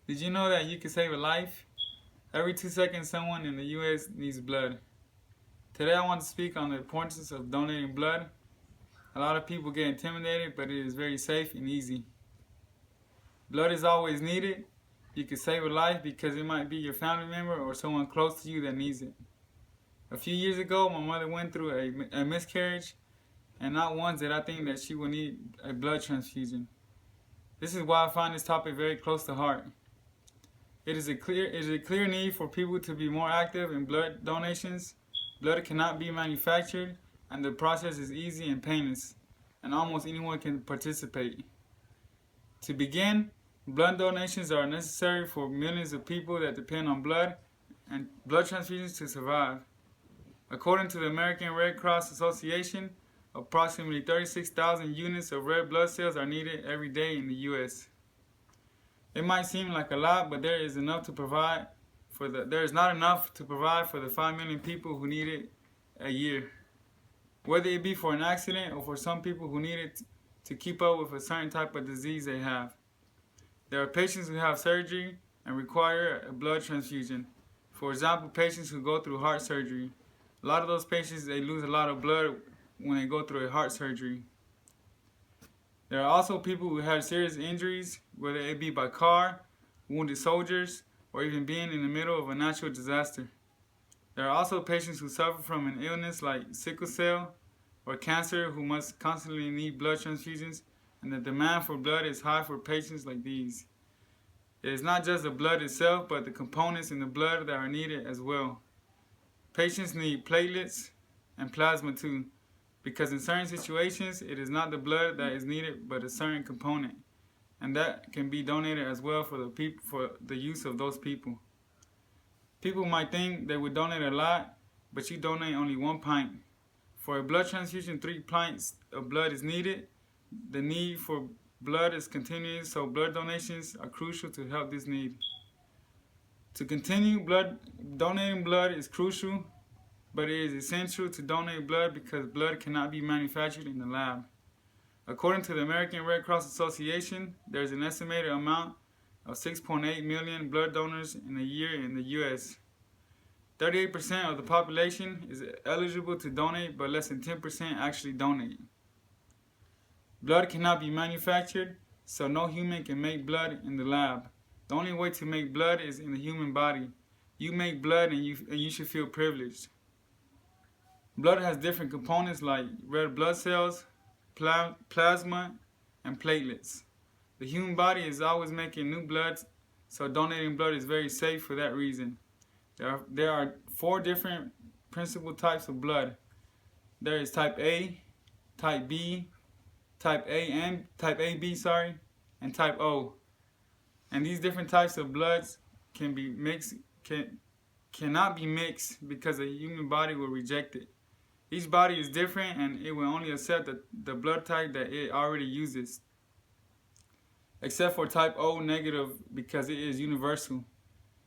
Did you know that you can save a life? Every 2 seconds, someone in the U.S. needs blood. Today, I want to speak on the importance of donating blood. A lot of people get intimidated, but it is very safe and easy. Blood is always needed. You can save a life because it might be your family member or someone close to you that needs it. A few years ago, my mother went through a miscarriage, and not once did I think that she would need a blood transfusion. This is why I find this topic very close to heart. It is a clear need for people to be more active in blood donations. Blood cannot be manufactured, and the process is easy and painless, and almost anyone can participate. To begin, blood donations are necessary for millions of people that depend on blood and blood transfusions to survive. According to the American Red Cross Association, approximately 36,000 units of red blood cells are needed every day in the U.S. It might seem like a lot, but there is not enough to provide for the 5 million people who need it a year. Whether it be for an accident or for some people who need it to keep up with a certain type of disease they have. There are patients who have surgery and require a blood transfusion. For example, patients who go through heart surgery. A lot of those patients, they lose a lot of blood when they go through a heart surgery. There are also people who have serious injuries, whether it be by car, wounded soldiers, or even being in the middle of a natural disaster. There are also patients who suffer from an illness like sickle cell or cancer who must constantly need blood transfusions, and the demand for blood is high for patients like these. It is not just the blood itself, but the components in the blood that are needed as well. Patients need platelets and plasma too, because in certain situations, it is not the blood that is needed, but a certain component, and that can be donated as well for the use of those people. People might think they would donate a lot, but you donate only 1 pint. For a blood transfusion, 3 pints of blood is needed. The need for blood is continuous, so blood donations are crucial to help this need. To continue, donating blood is crucial, but it is essential to donate blood because blood cannot be manufactured in the lab. According to the American Red Cross Association, there is an estimated amount of 6.8 million blood donors in a year in the U.S. 38% of the population is eligible to donate, but less than 10% actually donate. Blood cannot be manufactured, so no human can make blood in the lab. The only way to make blood is in the human body. You make blood and you should feel privileged. Blood has different components like red blood cells, plasma, and platelets. The human body is always making new blood, so donating blood is very safe for that reason. There are 4 different principal types of blood. There is type A, type B, type AB, and type O. And these different types of bloods cannot be mixed because the human body will reject it. Each body is different and it will only accept the blood type that it already uses, except for type O negative because it is universal,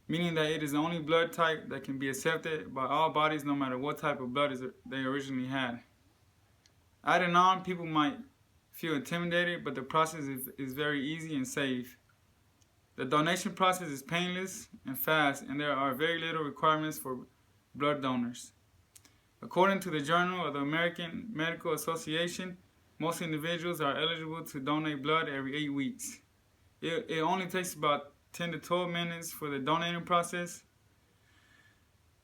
meaning that it is the only blood type that can be accepted by all bodies no matter what type of blood they originally had. Adding on, people might feel intimidated, but the process is very easy and safe. The donation process is painless and fast, and there are very little requirements for blood donors. According to the Journal of the American Medical Association, most individuals are eligible to donate blood every 8 weeks. It only takes about 10 to 12 minutes for the donating process.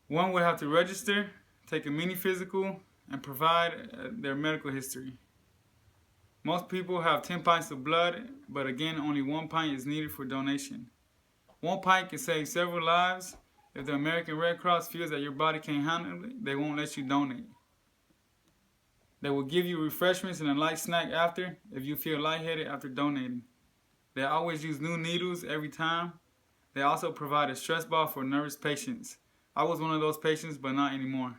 One would have to register, take a mini physical, and provide their medical history. Most people have 10 pints of blood, but again, only 1 pint is needed for donation. 1 pint can save several lives. If the American Red Cross feels that your body can't handle it, they won't let you donate. They will give you refreshments and a light snack after if you feel lightheaded after donating. They always use new needles every time. They also provide a stress ball for nervous patients. I was one of those patients, but not anymore.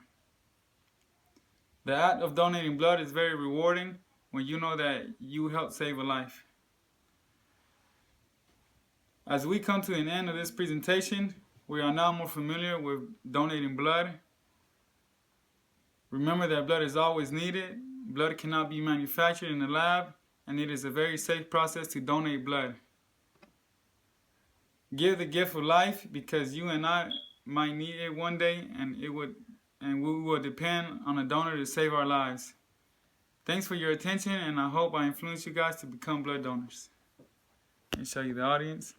The act of donating blood is very rewarding when you know that you helped save a life. As we come to an end of this presentation, we are now more familiar with donating blood. Remember that blood is always needed. Blood cannot be manufactured in the lab, and it is a very safe process to donate blood. give the gift of life because you and I might need it one day, and we will depend on a donor to save our lives. Thanks for your attention, and I hope I influence you guys to become blood donors. Let me show you the audience.